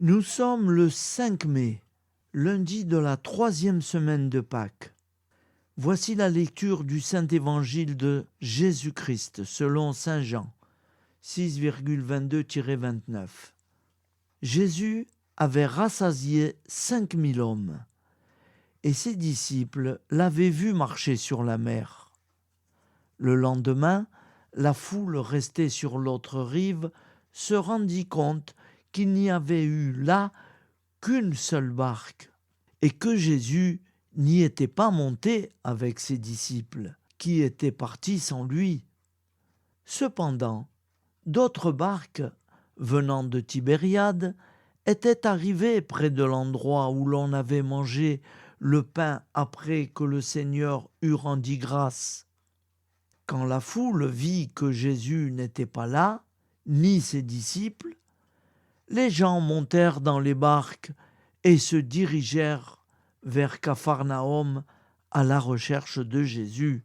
Nous sommes le 5 mai, lundi de la 3e semaine de Pâques. Voici la lecture du Saint-Évangile de Jésus-Christ selon Saint Jean, 6,22-29. Jésus avait rassasié 5000 hommes, et ses disciples l'avaient vu marcher sur la mer. Le lendemain, la foule restée sur l'autre rive se rendit compte qu'il n'y avait eu là qu'une seule barque, et que Jésus n'y était pas monté avec ses disciples, qui étaient partis sans lui. Cependant, d'autres barques, venant de Tibériade, étaient arrivées près de l'endroit où l'on avait mangé le pain après que le Seigneur eut rendu grâce. Quand la foule vit que Jésus n'était pas là, ni ses disciples, les gens montèrent dans les barques et se dirigèrent vers Capharnaüm à la recherche de Jésus.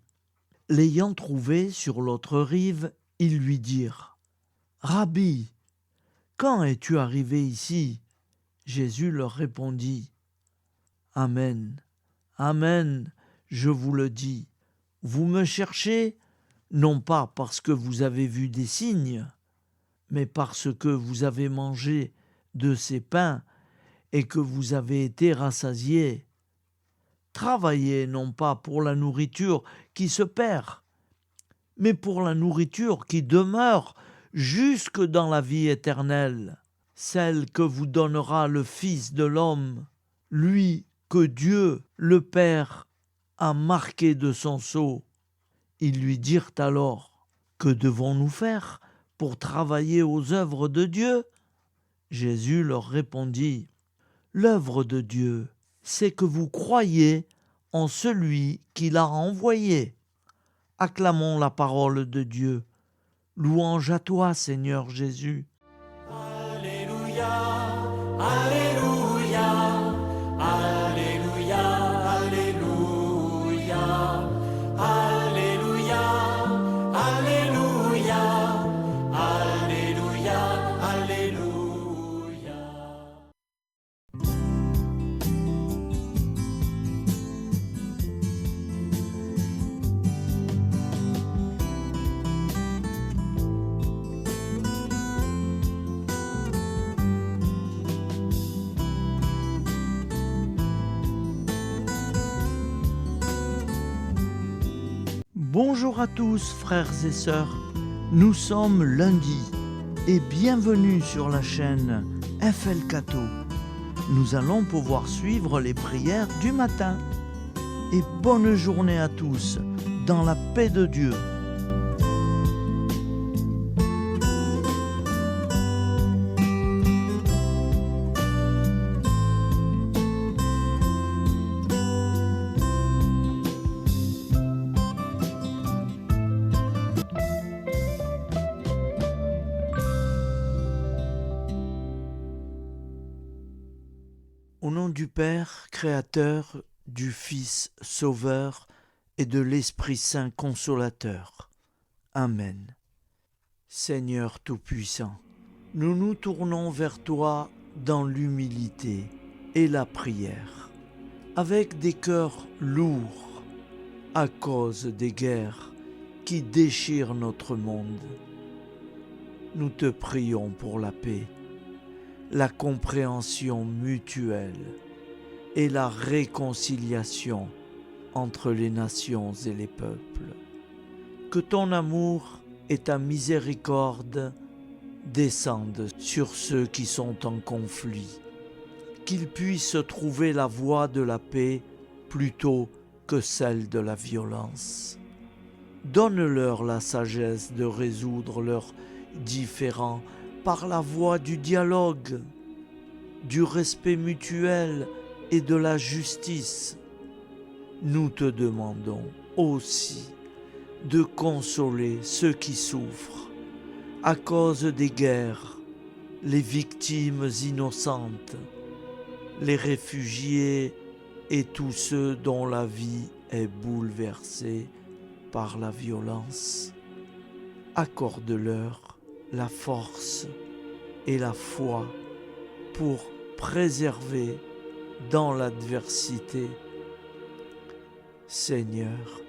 L'ayant trouvé sur l'autre rive, ils lui dirent : « Rabbi, quand es-tu arrivé ici ?» Jésus leur répondit : « Amen, Amen, je vous le dis, vous me cherchez, non pas parce que vous avez vu des signes, mais parce que vous avez mangé de ces pains et que vous avez été rassasiés. Travaillez non pas pour la nourriture qui se perd, mais pour la nourriture qui demeure jusque dans la vie éternelle, celle que vous donnera le Fils de l'homme, lui que Dieu, le Père, a marqué de son sceau. » Ils lui dirent alors : « Que devons-nous faire pour travailler aux œuvres de Dieu ?» Jésus leur répondit : « L'œuvre de Dieu, c'est que vous croyez en celui qui l'a envoyé. Acclamons la parole de Dieu. Louange à toi, Seigneur Jésus. » Alléluia, Alléluia, Alléluia, Alléluia, Alléluia, Alléluia, Alléluia, Alléluia. Bonjour à tous, frères et sœurs. Nous sommes lundi et bienvenue sur la chaîne FL Cato. Nous allons pouvoir suivre les prières du matin. Et bonne journée à tous, dans la paix de Dieu. Au nom du Père, Créateur, du Fils, Sauveur, et de l'Esprit Saint Consolateur. Amen. Seigneur Tout-Puissant, nous nous tournons vers toi dans l'humilité et la prière, avec des cœurs lourds à cause des guerres qui déchirent notre monde. Nous te prions pour la paix, la compréhension mutuelle et la réconciliation entre les nations et les peuples. Que ton amour et ta miséricorde descendent sur ceux qui sont en conflit, qu'ils puissent trouver la voie de la paix plutôt que celle de la violence. Donne-leur la sagesse de résoudre leurs différends par la voie du dialogue, du respect mutuel et de la justice. Nous te demandons aussi de consoler ceux qui souffrent à cause des guerres, les victimes innocentes, les réfugiés et tous ceux dont la vie est bouleversée par la violence. Accorde-leur la force et la foi pour préserver dans l'adversité. Seigneur,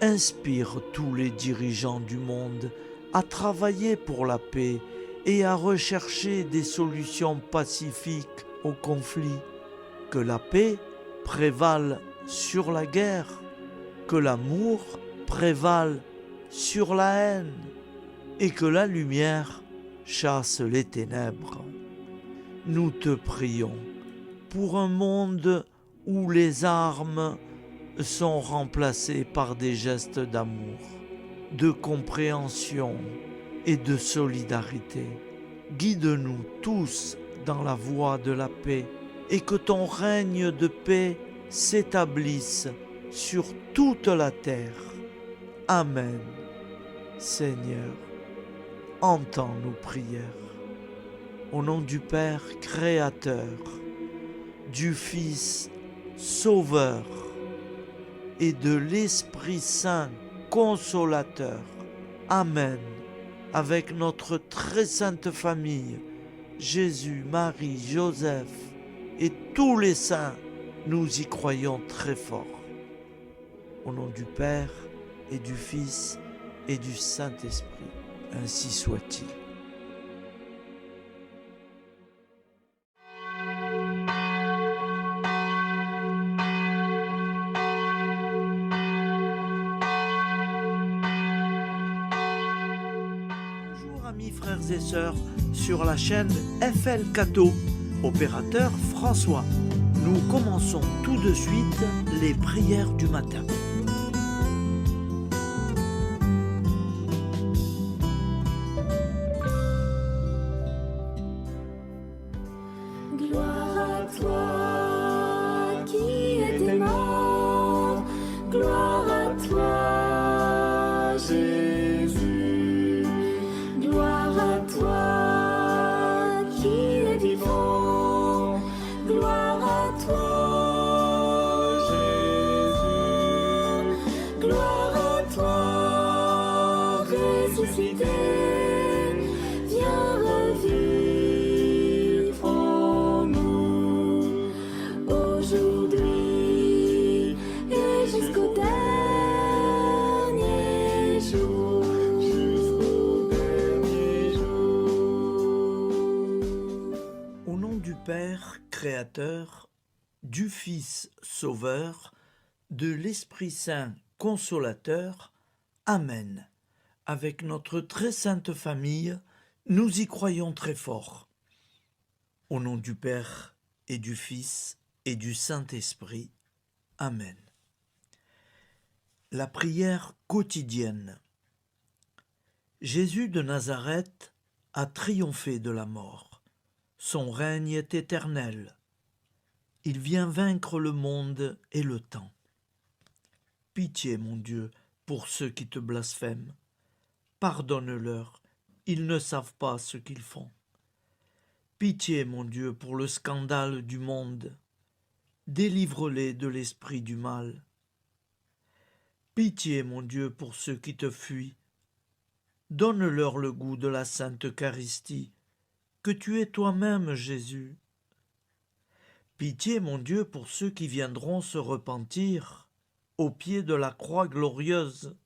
inspire tous les dirigeants du monde à travailler pour la paix et à rechercher des solutions pacifiques aux conflits. Que la paix prévale sur la guerre, que l'amour prévale sur la haine et que la lumière chasse les ténèbres. Nous te prions pour un monde où les armes sont remplacées par des gestes d'amour, de compréhension et de solidarité. Guide-nous tous dans la voie de la paix et que ton règne de paix s'établisse sur toute la terre. Amen. Seigneur, entends nos prières. Au nom du Père Créateur, du Fils Sauveur et de l'Esprit Saint Consolateur. Amen. Avec notre très sainte famille, Jésus, Marie, Joseph et tous les saints, nous y croyons très fort. Au nom du Père et du Fils et du Saint-Esprit, ainsi soit-il. Bonjour amis frères et sœurs sur la chaîne FL Cato, opérateur François. Nous commençons tout de suite les prières du matin. Gloire à toi qui es mort, gloire à toi Jésus, gloire à toi qui es vivant, gloire à toi Jésus, gloire à toi ressuscité, viens revivre en nous aujourd'hui et jusqu'au dernier jour, jusqu'au dernier jour. Au nom du Père Créateur, du Fils Sauveur, de l'Esprit Saint Consolateur. Amen. Avec notre très sainte famille, nous y croyons très fort. Au nom du Père et du Fils et du Saint-Esprit. Amen. La prière quotidienne. Jésus de Nazareth a triomphé de la mort. Son règne est éternel. Il vient vaincre le monde et le temps. Pitié, mon Dieu, pour ceux qui te blasphèment. Pardonne-leur, ils ne savent pas ce qu'ils font. Pitié, mon Dieu, pour le scandale du monde. Délivre-les de l'esprit du mal. Pitié, mon Dieu, pour ceux qui te fuient. Donne-leur le goût de la Sainte Eucharistie, que tu es toi-même, Jésus. Pitié, mon Dieu, pour ceux qui viendront se repentir au pied de la croix glorieuse,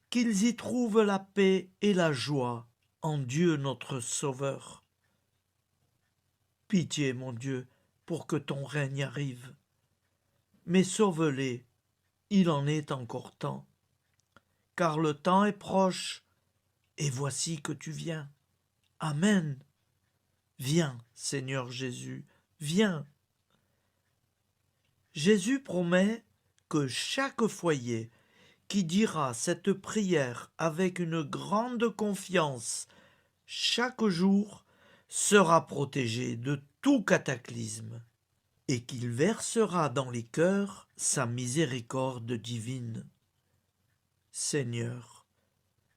qu'ils y trouvent la paix et la joie en Dieu notre Sauveur. Pitié, mon Dieu, pour que ton règne arrive. Mais sauve-les, il en est encore temps, car le temps est proche, et voici que tu viens. Amen. Viens, Seigneur Jésus, viens. Jésus promet que chaque foyer qui dira cette prière avec une grande confiance chaque jour sera protégé de tout cataclysme et qu'il versera dans les cœurs sa miséricorde divine. Seigneur,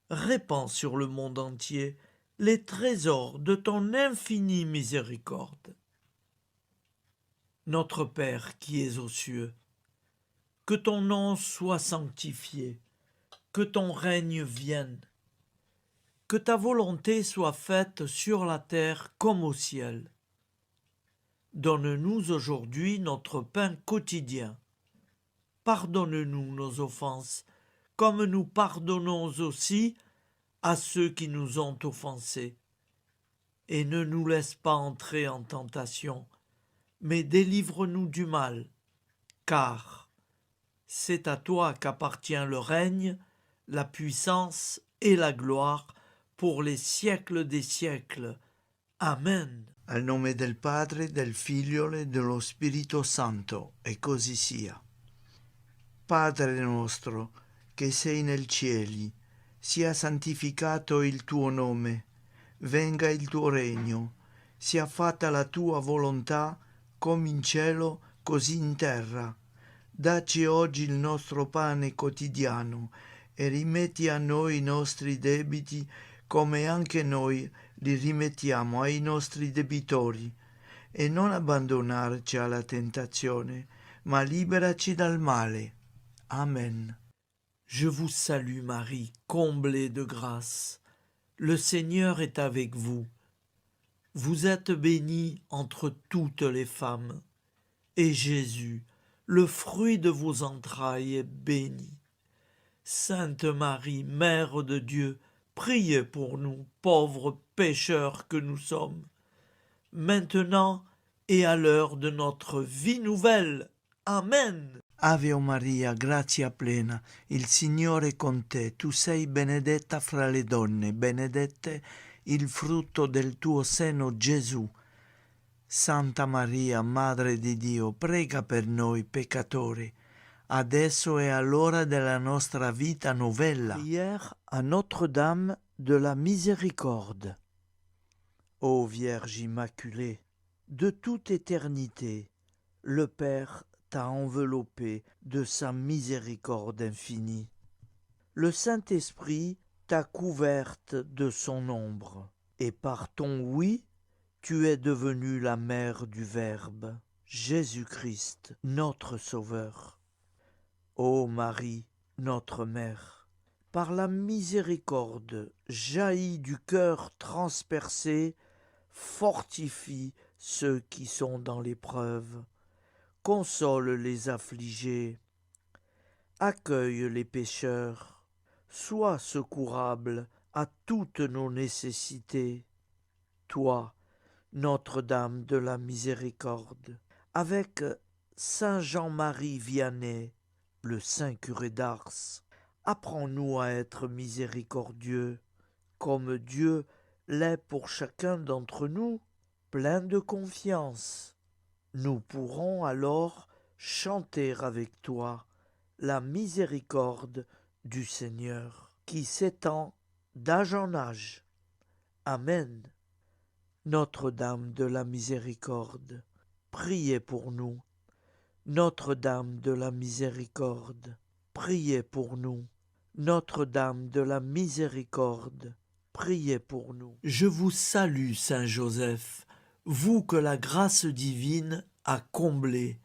répands sur le monde entier les trésors de ton infinie miséricorde. Notre Père qui es aux cieux, que ton nom soit sanctifié, que ton règne vienne, Que ta volonté soit faite sur la terre comme au ciel. Donne-nous aujourd'hui notre pain quotidien. Pardonne-nous nos offenses, comme nous pardonnons aussi à ceux qui nous ont offensés. Et ne nous laisse pas entrer en tentation, mais délivre-nous du mal, car c'est à toi qu'appartient le règne, la puissance et la gloire pour les siècles des siècles. Amen. Al nome del Padre, del Figlio e dello Spirito Santo, e così sia. Padre nostro, che sei nel cieli, sia santificato il tuo nome, venga il tuo regno, sia fatta la tua volontà, come in cielo, così in terra. Dacci oggi il nostro pane quotidiano e rimetti a noi i nostri debiti, come anche noi li rimettiamo ai nostri debitori, e non abbandonarci alla tentazione, ma liberaci dal male. Amen. Je vous salue Marie, comblée de grâce. Le Seigneur est avec vous. Vous êtes bénie entre toutes les femmes, et Jésus, le fruit de vos entrailles, est béni. Sainte Marie, Mère de Dieu, priez pour nous, pauvres pécheurs que nous sommes, maintenant et à l'heure de notre vie nouvelle. Amen. Ave Maria, grazia plena, il Signore è con te, tu sei benedetta fra le donne, benedette il frutto del tuo seno, Gesù. Santa Maria, Madre di Dio, prega per noi peccatori, adesso e all'ora della nostra vita novella. Prière à Notre-Dame de la Miséricorde. Ô Vierge Immaculée, de toute éternité, le Père t'a enveloppé de sa miséricorde infinie. Le Saint-Esprit t'a couverte de son ombre, et par ton oui, tu es devenue la mère du Verbe, Jésus-Christ, notre Sauveur. Ô Marie, notre Mère, par la miséricorde jaillie du cœur transpercé, fortifie ceux qui sont dans l'épreuve, console les affligés, accueille les pécheurs, sois secourable à toutes nos nécessités. Toi, Notre-Dame de la Miséricorde, avec Saint Jean-Marie Vianney, le Saint curé d'Ars, apprends-nous à être miséricordieux, comme Dieu l'est pour chacun d'entre nous, plein de confiance. Nous pourrons alors chanter avec toi la miséricorde du Seigneur, qui s'étend d'âge en âge. Amen. Notre-Dame de la Miséricorde, priez pour nous. Notre-Dame de la Miséricorde, priez pour nous. Notre-Dame de la Miséricorde, priez pour nous. Je vous salue, Saint Joseph, vous que la grâce divine a comblé.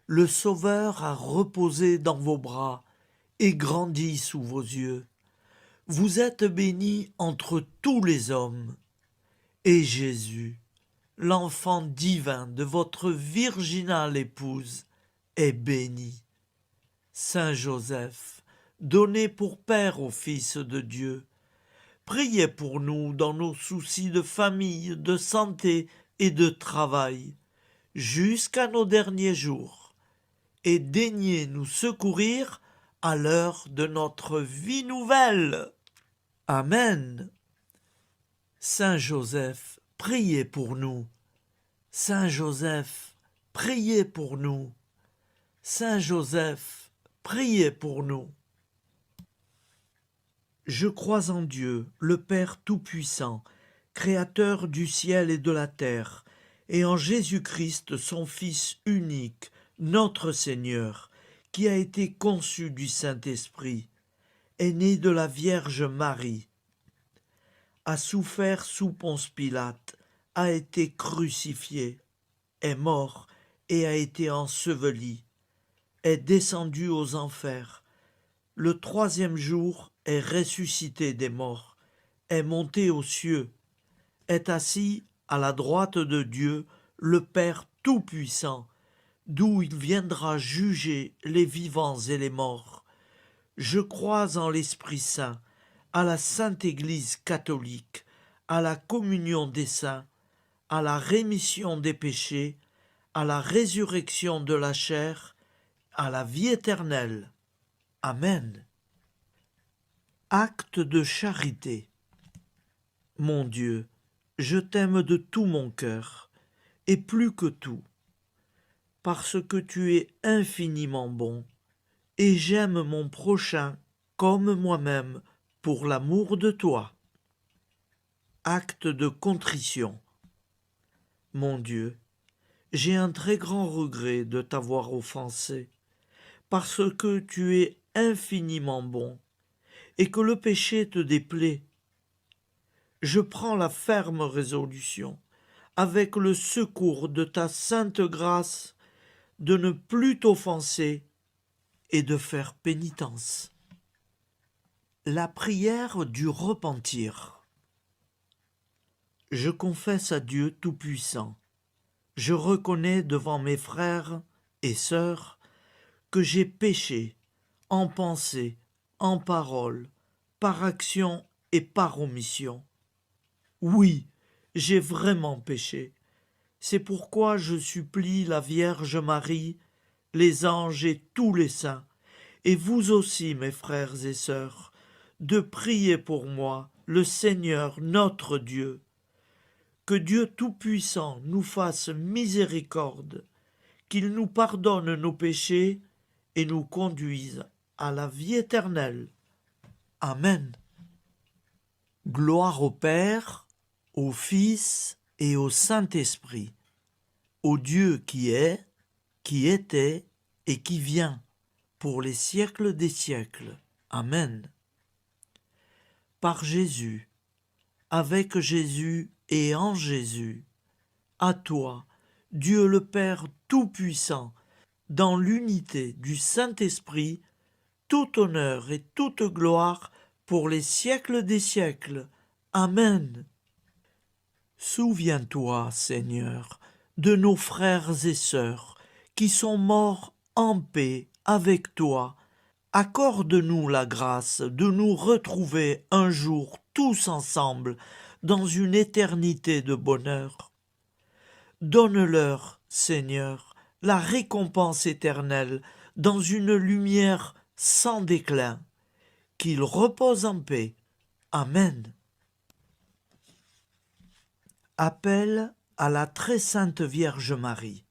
Le Sauveur a reposé dans vos bras et grandi sous vos yeux. Vous êtes bénie entre tous les hommes. Et Jésus, l'enfant divin de votre virginale épouse, est béni. Saint Joseph, donné pour Père au Fils de Dieu, priez pour nous dans nos soucis de famille, de santé et de travail, jusqu'à nos derniers jours, et daignez nous secourir à l'heure de notre vie nouvelle. Amen. Saint Joseph, priez pour nous. Saint Joseph, priez pour nous. Saint Joseph, priez pour nous. Je crois en Dieu, le Père Tout-Puissant, Créateur du ciel et de la terre, et en Jésus-Christ, son Fils unique, notre Seigneur, qui a été conçu du Saint-Esprit, est né de la Vierge Marie, a souffert sous Ponce Pilate, a été crucifié, est mort et a été enseveli, est descendu aux enfers, le troisième jour est ressuscité des morts, est monté aux cieux, est assis à la droite de Dieu, le Père Tout-Puissant, d'où il viendra juger les vivants et les morts. Je crois en l'Esprit Saint, à la Sainte Église catholique, à la communion des saints, à la rémission des péchés, à la résurrection de la chair, à la vie éternelle. Amen. Acte de charité. Mon Dieu, je t'aime de tout mon cœur, et plus que tout, parce que tu es infiniment bon, et j'aime mon prochain comme moi-même pour l'amour de toi. Acte de contrition. Mon Dieu, j'ai un très grand regret de t'avoir offensé, parce que tu es infiniment bon, et que le péché te déplaît. Je prends la ferme résolution, avec le secours de ta sainte grâce, de ne plus t'offenser et de faire pénitence. La prière du repentir. Je confesse à Dieu Tout-Puissant, je reconnais devant mes frères et sœurs que j'ai péché en pensée, en parole, par action et par omission. Oui, j'ai vraiment péché. C'est pourquoi je supplie la Vierge Marie, les anges et tous les saints, et vous aussi, mes frères et sœurs, de prier pour moi, le Seigneur notre Dieu. Que Dieu Tout-Puissant nous fasse miséricorde, qu'il nous pardonne nos péchés et nous conduise à la vie éternelle. Amen. Gloire au Père, au Fils et au Saint-Esprit, au Dieu qui est, qui était et qui vient, pour les siècles des siècles. Amen. Par Jésus, avec Jésus et en Jésus, à toi, Dieu le Père Tout-Puissant, dans l'unité du Saint-Esprit, tout honneur et toute gloire pour les siècles des siècles. Amen. Souviens-toi, Seigneur, de nos frères et sœurs qui sont morts en paix avec toi. Accorde-nous la grâce de nous retrouver un jour tous ensemble dans une éternité de bonheur. Donne-leur, Seigneur, la récompense éternelle dans une lumière sans déclin. Qu'ils reposent en paix. Amen. Appel à la très sainte Vierge Marie.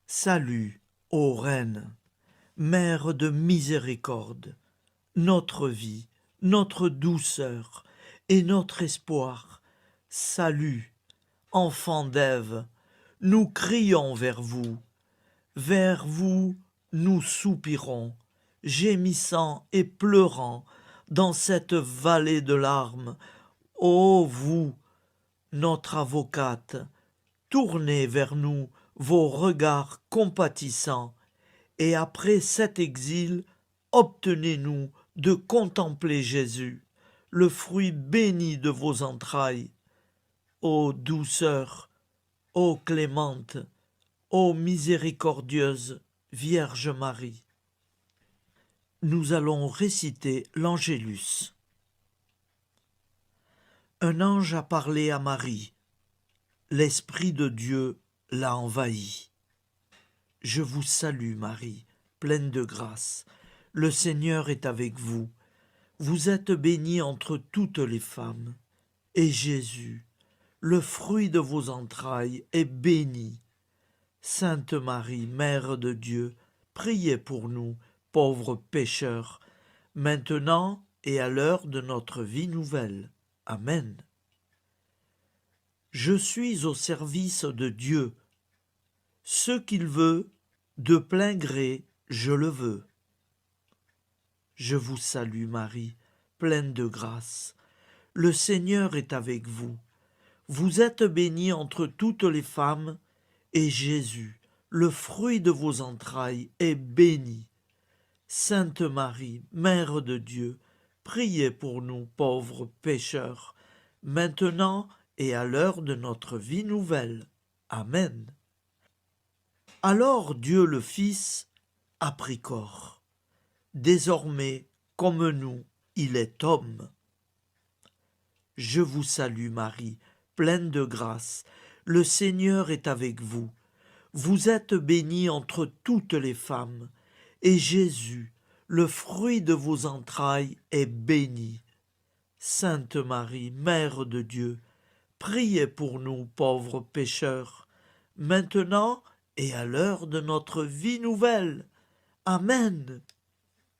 Salut, ô Reine, Mère de miséricorde, notre vie, notre douceur et notre espoir. Salut, enfant d'Ève, nous crions vers vous. Vers vous, nous soupirons, gémissant et pleurant dans cette vallée de larmes. Ô vous, notre avocate, tournez vers nous vos regards compatissants, et après cet exil, obtenez-nous de contempler Jésus, le fruit béni de vos entrailles. Ô douceur, ô clémente, ô miséricordieuse Vierge Marie. Nous allons réciter l'Angélus. Un ange a parlé à Marie. L'Esprit de Dieu l'a envahie. Je vous salue, Marie, pleine de grâce. Le Seigneur est avec vous. Vous êtes bénie entre toutes les femmes. Et Jésus, le fruit de vos entrailles, est béni. Sainte Marie, Mère de Dieu, priez pour nous, pauvres pécheurs, maintenant et à l'heure de notre vie nouvelle. Amen. Je suis au service de Dieu. Ce qu'il veut, de plein gré, je le veux. Je vous salue Marie, pleine de grâce. Le Seigneur est avec vous. Vous êtes bénie entre toutes les femmes, et Jésus, le fruit de vos entrailles, est béni. Sainte Marie, Mère de Dieu, priez pour nous pauvres pécheurs, maintenant et à l'heure de notre vie nouvelle. Amen. Alors Dieu le Fils a pris corps. Désormais, comme nous, il est homme. Je vous salue Marie, pleine de grâce. Le Seigneur est avec vous. Vous êtes bénie entre toutes les femmes, et Jésus, le fruit de vos entrailles, est béni. Sainte Marie, Mère de Dieu, priez pour nous pauvres pécheurs, maintenant et à l'heure de notre vie nouvelle. Amen.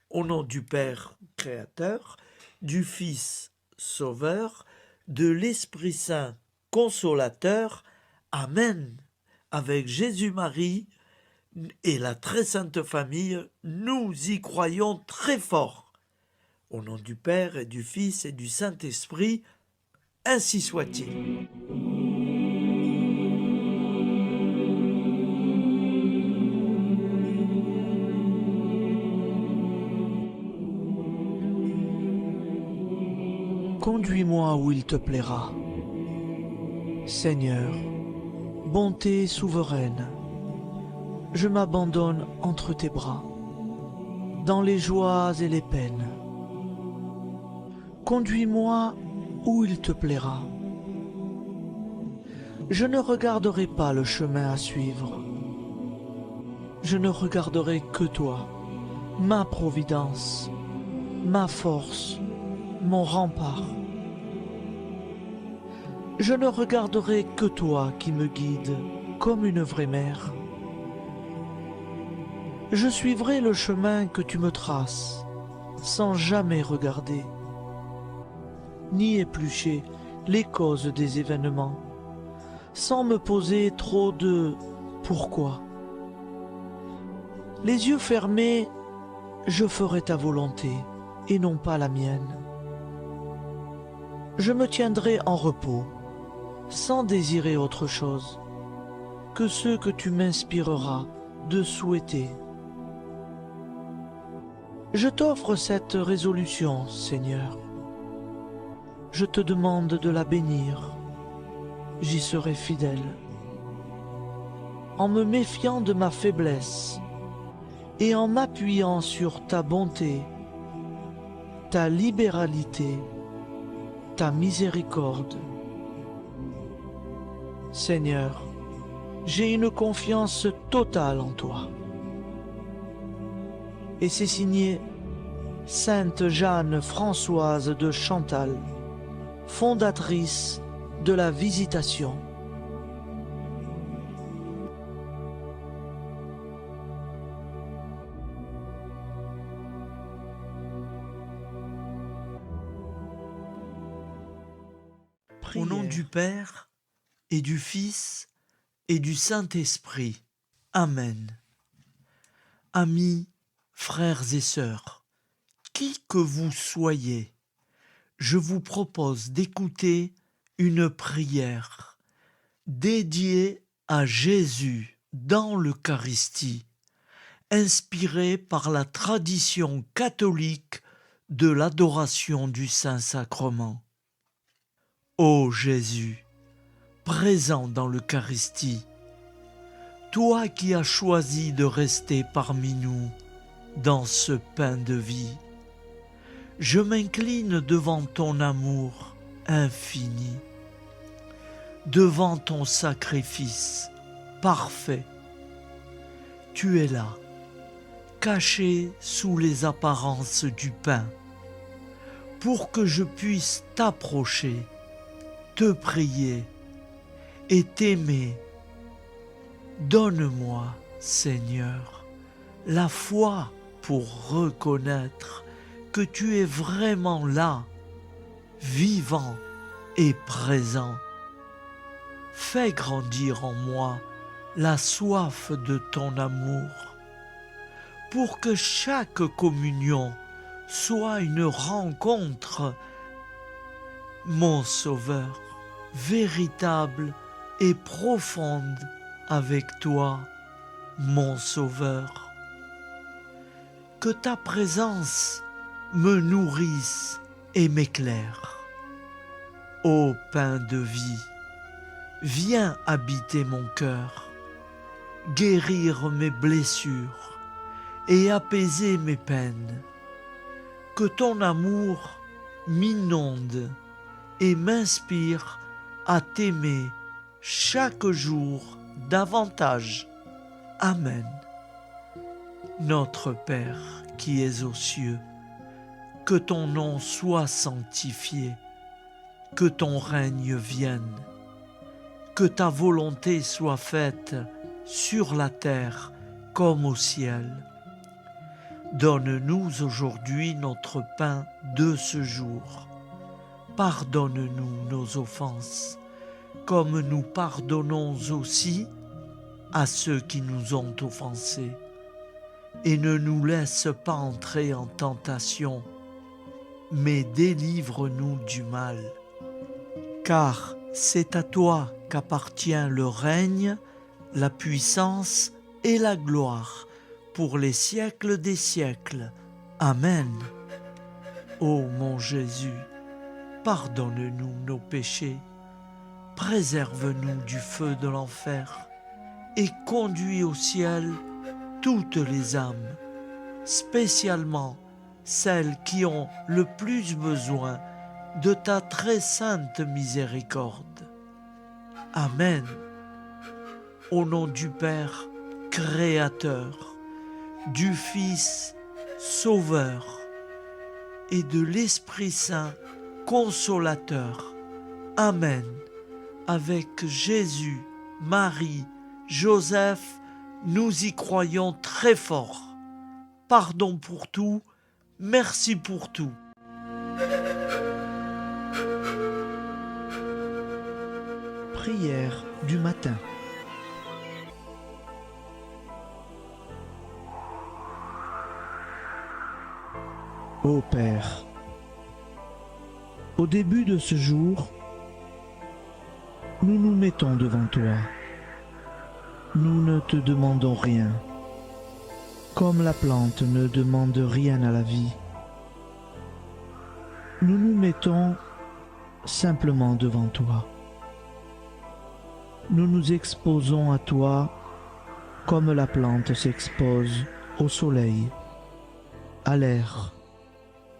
Au nom du Père Créateur, du Fils Sauveur, de l'Esprit Saint Consolateur. Amen. Avec Jésus-Marie et la très sainte famille, nous y croyons très fort. Au nom du Père et du Fils et du Saint-Esprit, ainsi soit-il. Conduis-moi où il te plaira. Seigneur, bonté souveraine, je m'abandonne entre tes bras, dans les joies et les peines. Conduis-moi où il te plaira. Je ne regarderai pas le chemin à suivre. Je ne regarderai que toi, ma providence, ma force, mon rempart. Je ne regarderai que toi qui me guides comme une vraie mère. Je suivrai le chemin que tu me traces, sans jamais regarder, ni éplucher les causes des événements, sans me poser trop de « pourquoi ». Les yeux fermés, je ferai ta volonté et non pas la mienne. Je me tiendrai en repos, sans désirer autre chose que ce que tu m'inspireras de souhaiter. Je t'offre cette résolution, Seigneur. Je te demande de la bénir. J'y serai fidèle. En me méfiant de ma faiblesse et en m'appuyant sur ta bonté, ta libéralité, ta miséricorde. Seigneur, j'ai une confiance totale en toi. Et c'est signé Sainte Jeanne Françoise de Chantal, fondatrice de la Visitation. Au nom du Père et du Fils et du Saint-Esprit. Amen. Amis, frères et sœurs, qui que vous soyez, je vous propose d'écouter une prière dédiée à Jésus dans l'Eucharistie, inspirée par la tradition catholique de l'adoration du Saint-Sacrement. Ô Jésus, présent dans l'Eucharistie, toi qui as choisi de rester parmi nous dans ce pain de vie, je m'incline devant ton amour infini, devant ton sacrifice parfait. Tu es là, caché sous les apparences du pain, pour que je puisse t'approcher, te prier et t'aimer. Donne-moi, Seigneur, la foi pour reconnaître que tu es vraiment là, vivant et présent. Fais grandir en moi la soif de ton amour, pour que chaque communion soit une rencontre, mon Sauveur, véritable et profonde avec toi, mon Sauveur. Que ta présence me nourrisse et m'éclaire. Ô pain de vie, viens habiter mon cœur, guérir mes blessures et apaiser mes peines. Que ton amour m'inonde et m'inspire à t'aimer chaque jour davantage. Amen. Notre Père qui es aux cieux, que ton nom soit sanctifié, que ton règne vienne, que ta volonté soit faite sur la terre comme au ciel. Donne-nous aujourd'hui notre pain de ce jour. Pardonne-nous nos offenses, comme nous pardonnons aussi à ceux qui nous ont offensés. Et ne nous laisse pas entrer en tentation, mais délivre-nous du mal. Car c'est à toi qu'appartient le règne, la puissance et la gloire pour les siècles des siècles. Amen. Ô mon Jésus, pardonne-nous nos péchés, préserve-nous du feu de l'enfer et conduis au ciel toutes les âmes, spécialement celles qui ont le plus besoin de ta très sainte miséricorde. Amen. Au nom du Père Créateur, du Fils Sauveur et de l'Esprit Saint Consolateur. Amen. Avec Jésus, Marie, Joseph, nous y croyons très fort. Pardon pour tout, merci pour tout. Prière du matin. Ô Père, au début de ce jour, nous nous mettons devant toi. Nous ne te demandons rien, comme la plante ne demande rien à la vie. Nous nous mettons simplement devant toi. Nous nous exposons à toi comme la plante s'expose au soleil, à l'air,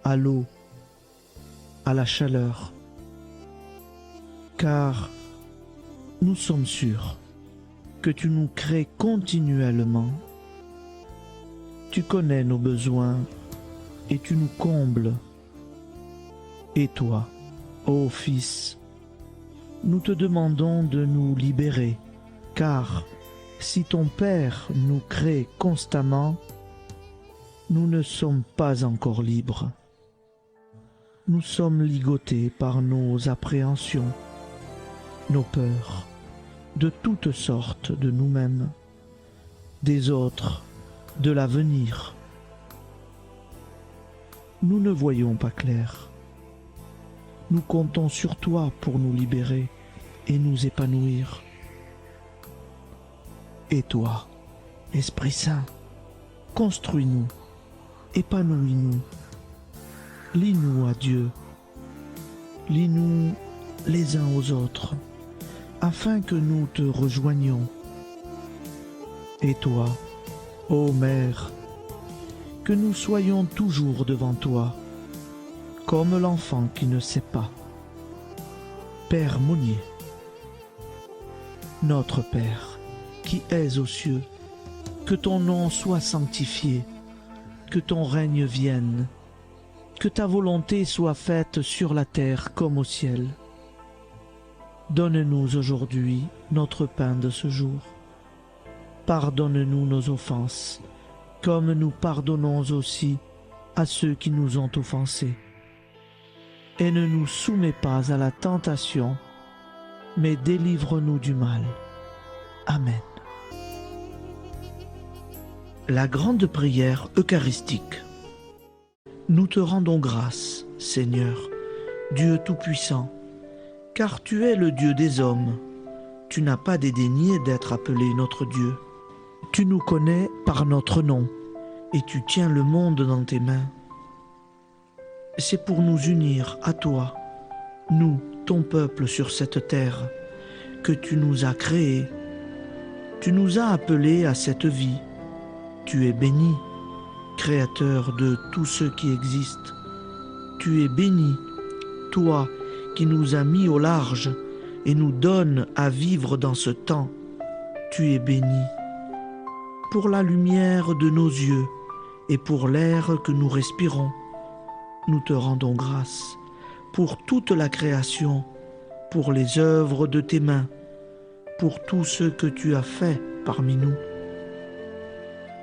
à l'eau, à la chaleur. Car nous sommes sûrs que tu nous crées continuellement. Tu connais nos besoins et tu nous combles. Et toi, ô Fils, nous te demandons de nous libérer, car si ton Père nous crée constamment, nous ne sommes pas encore libres. Nous sommes ligotés par nos appréhensions, nos peurs, de toutes sortes de nous-mêmes, des autres, de l'avenir. Nous ne voyons pas clair. Nous comptons sur toi pour nous libérer et nous épanouir. Et toi, Esprit Saint, construis-nous, épanouis-nous, lie-nous à Dieu, lie-nous les uns aux autres, afin que nous te rejoignions. Et toi, ô Mère, que nous soyons toujours devant toi, comme l'enfant qui ne sait pas. Père Monnier, notre Père, qui es aux cieux, que ton nom soit sanctifié, que ton règne vienne, que ta volonté soit faite sur la terre comme au ciel. Donne-nous aujourd'hui notre pain de ce jour. Pardonne-nous nos offenses, comme nous pardonnons aussi à ceux qui nous ont offensés. Et ne nous soumets pas à la tentation, mais délivre-nous du mal. Amen. La grande prière eucharistique. Nous te rendons grâce, Seigneur, Dieu Tout-Puissant, car tu es le Dieu des hommes. Tu n'as pas dédaigné d'être appelé notre Dieu. Tu nous connais par notre nom, et tu tiens le monde dans tes mains. c'est pour nous unir à toi, nous, ton peuple sur cette terre, que tu nous as créés. Tu nous as appelés à cette vie. Tu es béni, Créateur de tout ce qui existe. Tu es béni, toi qui nous as mis au large et nous donnes à vivre dans ce temps. Tu es béni. Pour la lumière de nos yeux et pour l'air que nous respirons, nous te rendons grâce. Pour toute la création, pour les œuvres de tes mains, pour tout ce que tu as fait parmi nous.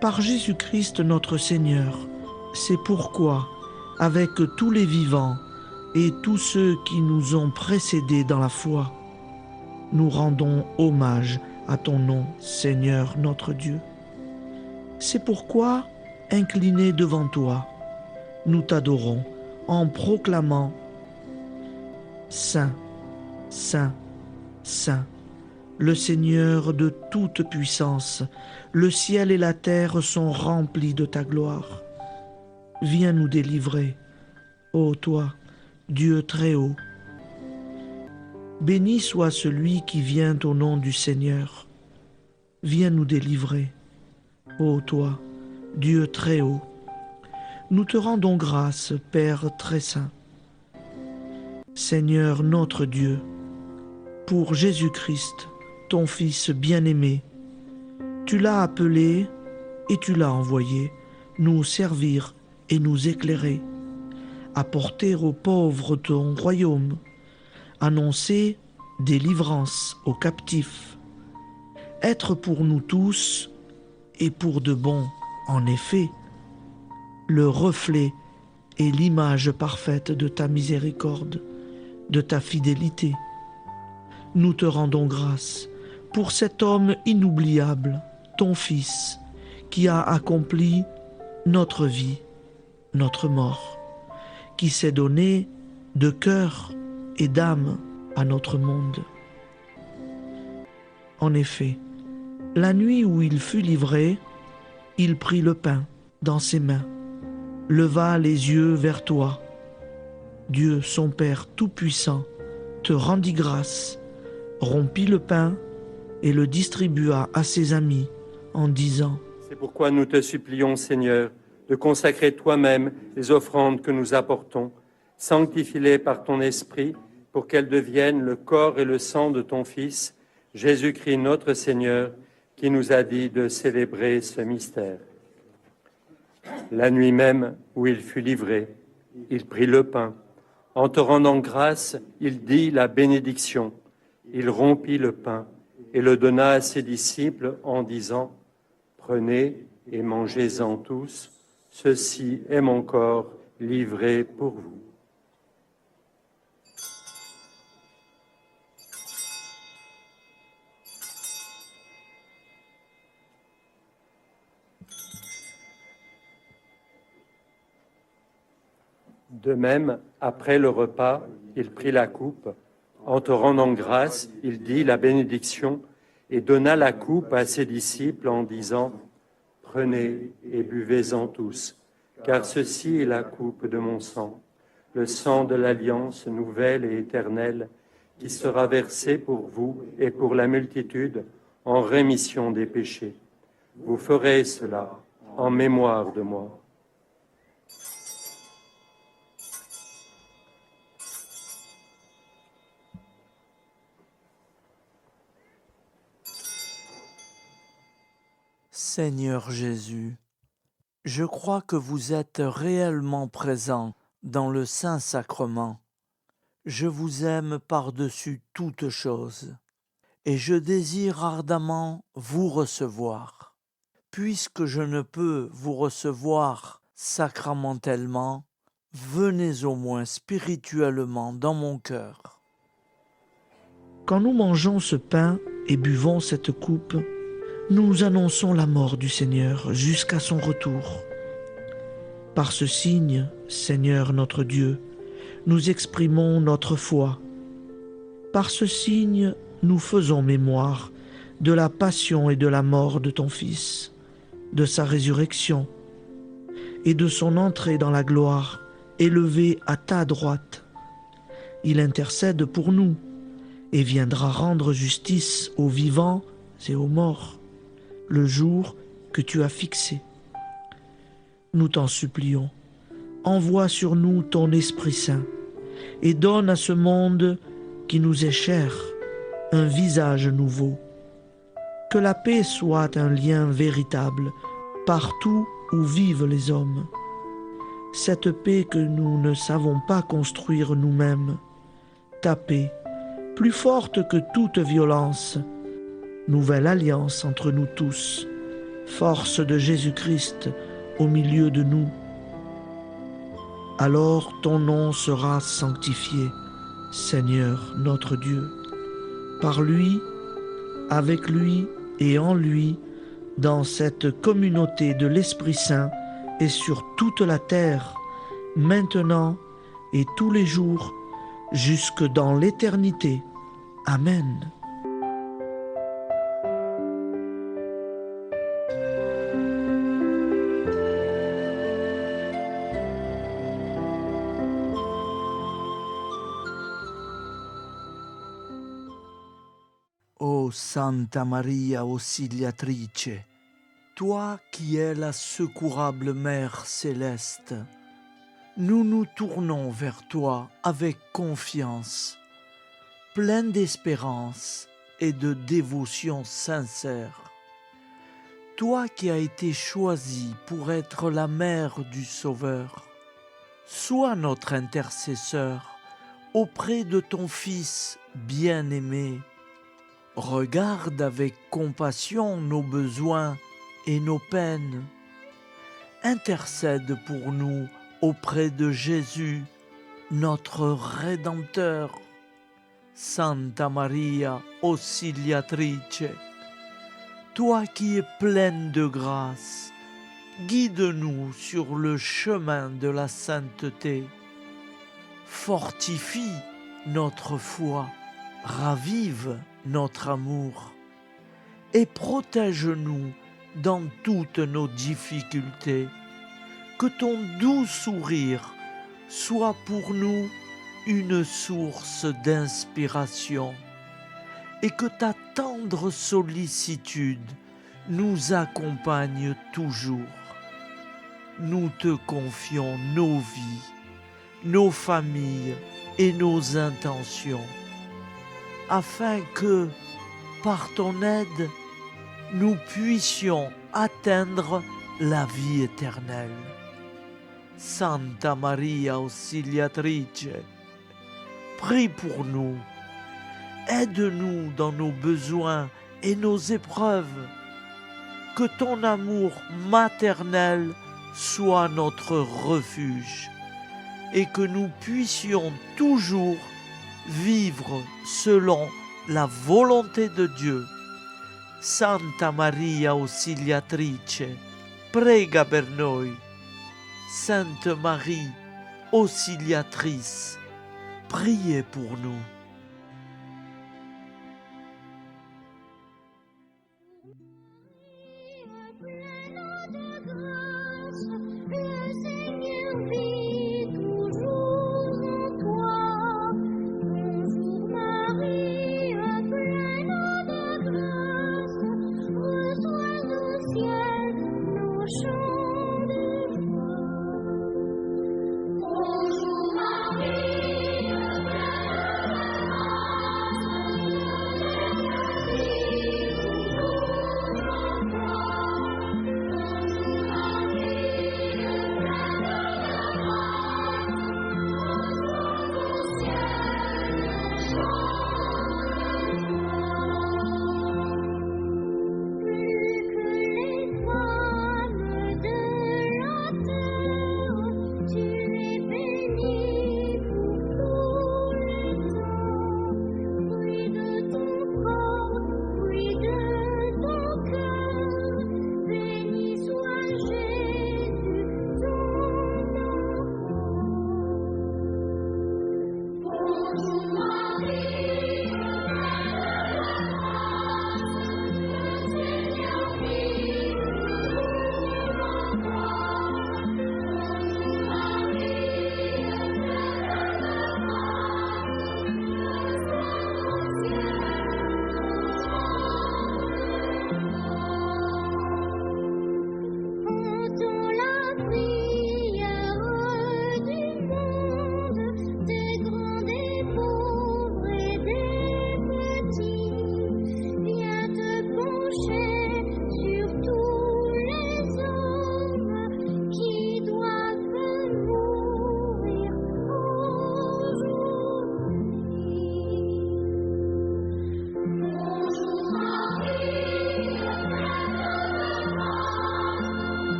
Par Jésus-Christ notre Seigneur, c'est pourquoi, avec tous les vivants et tous ceux qui nous ont précédés dans la foi, nous rendons hommage à ton nom, Seigneur notre Dieu. C'est pourquoi, inclinés devant toi, nous t'adorons en proclamant « Saint, Saint, Saint ». Le Seigneur de toute puissance, le ciel et la terre sont remplis de ta gloire. Viens nous délivrer, ô toi, Dieu très haut. Béni soit celui qui vient au nom du Seigneur. Viens nous délivrer, ô toi, Dieu très haut. Nous te rendons grâce, Père très saint. Seigneur notre Dieu, pour Jésus-Christ, ton Fils bien-aimé, tu l'as appelé et tu l'as envoyé nous servir et nous éclairer, apporter aux pauvres ton royaume, annoncer délivrance aux captifs, être pour nous tous et pour de bon, en effet, le reflet et l'image parfaite de ta miséricorde, de ta fidélité. Nous te rendons grâce pour cet homme inoubliable, ton Fils, qui a accompli notre vie, notre mort, qui s'est donné de cœur et d'âme à notre monde. En effet, la nuit où il fut livré, il prit le pain dans ses mains, leva les yeux vers toi. Dieu, son Père Tout-Puissant, te rendit grâce, rompit le pain et le distribua à ses amis en disant : C'est pourquoi nous te supplions, Seigneur, de consacrer toi-même les offrandes que nous apportons. Sanctifie-les par ton Esprit pour qu'elles deviennent le corps et le sang de ton Fils, Jésus-Christ notre Seigneur, qui nous a dit de célébrer ce mystère. La nuit même où il fut livré, il prit le pain. En te rendant grâce, il dit la bénédiction. Il rompit le pain et le donna à ses disciples en disant : Prenez et mangez-en tous, ceci est mon corps livré pour vous. De même, après le repas, il prit la coupe. En te rendant grâce, il dit la bénédiction et donna la coupe à ses disciples en disant : Prenez et buvez-en tous, car ceci est la coupe de mon sang, le sang de l'alliance nouvelle et éternelle, qui sera versé pour vous et pour la multitude en rémission des péchés. Vous ferez cela en mémoire de moi. Seigneur Jésus, je crois que vous êtes réellement présent dans le Saint-Sacrement. Je vous aime par-dessus toute chose et je désire ardemment vous recevoir. Puisque je ne peux vous recevoir sacramentellement, venez au moins spirituellement dans mon cœur. Quand nous mangeons ce pain et buvons cette coupe, nous annonçons la mort du Seigneur jusqu'à son retour. Par ce signe, Seigneur notre Dieu, nous exprimons notre foi. Par ce signe, nous faisons mémoire de la passion et de la mort de ton Fils, de sa résurrection et de son entrée dans la gloire élevé à ta droite. Il intercède pour nous et viendra rendre justice aux vivants et aux morts, le jour que tu as fixé. Nous t'en supplions, envoie sur nous ton Esprit Saint et donne à ce monde qui nous est cher un visage nouveau. Que la paix soit un lien véritable partout où vivent les hommes. Cette paix que nous ne savons pas construire nous-mêmes, ta paix, plus forte que toute violence, nouvelle alliance entre nous tous, force de Jésus-Christ au milieu de nous. Alors ton nom sera sanctifié, Seigneur notre Dieu. Par lui, avec lui et en lui, dans cette communauté de l'Esprit Saint et sur toute la terre, maintenant et tous les jours, jusque dans l'éternité. Amen. Ô Santa Maria Auxiliatrice, toi qui es la secourable Mère céleste, nous nous tournons vers toi avec confiance, plein d'espérance et de dévotion sincère. Toi qui as été choisie pour être la mère du Sauveur, sois notre intercesseur auprès de ton Fils bien-aimé. Regarde avec compassion nos besoins et nos peines. Intercède pour nous auprès de Jésus, notre Rédempteur. Santa Maria Auxiliatrice, toi qui es pleine de grâce, guide-nous sur le chemin de la sainteté. Fortifie notre foi, ravive notre amour et protège-nous dans toutes nos difficultés. Que ton doux sourire soit pour nous une source d'inspiration et que ta tendre sollicitude nous accompagne toujours. Nous te confions nos vies, nos familles et nos intentions, afin que, par ton aide, nous puissions atteindre la vie éternelle. Santa Maria Auxiliatrice, prie pour nous, aide-nous dans nos besoins et nos épreuves, que ton amour maternel soit notre refuge et que nous puissions toujours vivre selon la volonté de Dieu. Santa Maria Auxiliatrice, prega per noi. Sainte Marie, Auxiliatrice, priez pour nous.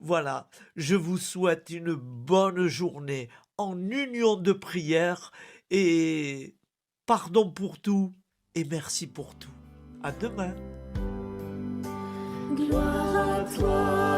Voilà, je vous souhaite une bonne journée en union de prière et pardon pour tout et merci pour tout. À demain. Gloire à toi,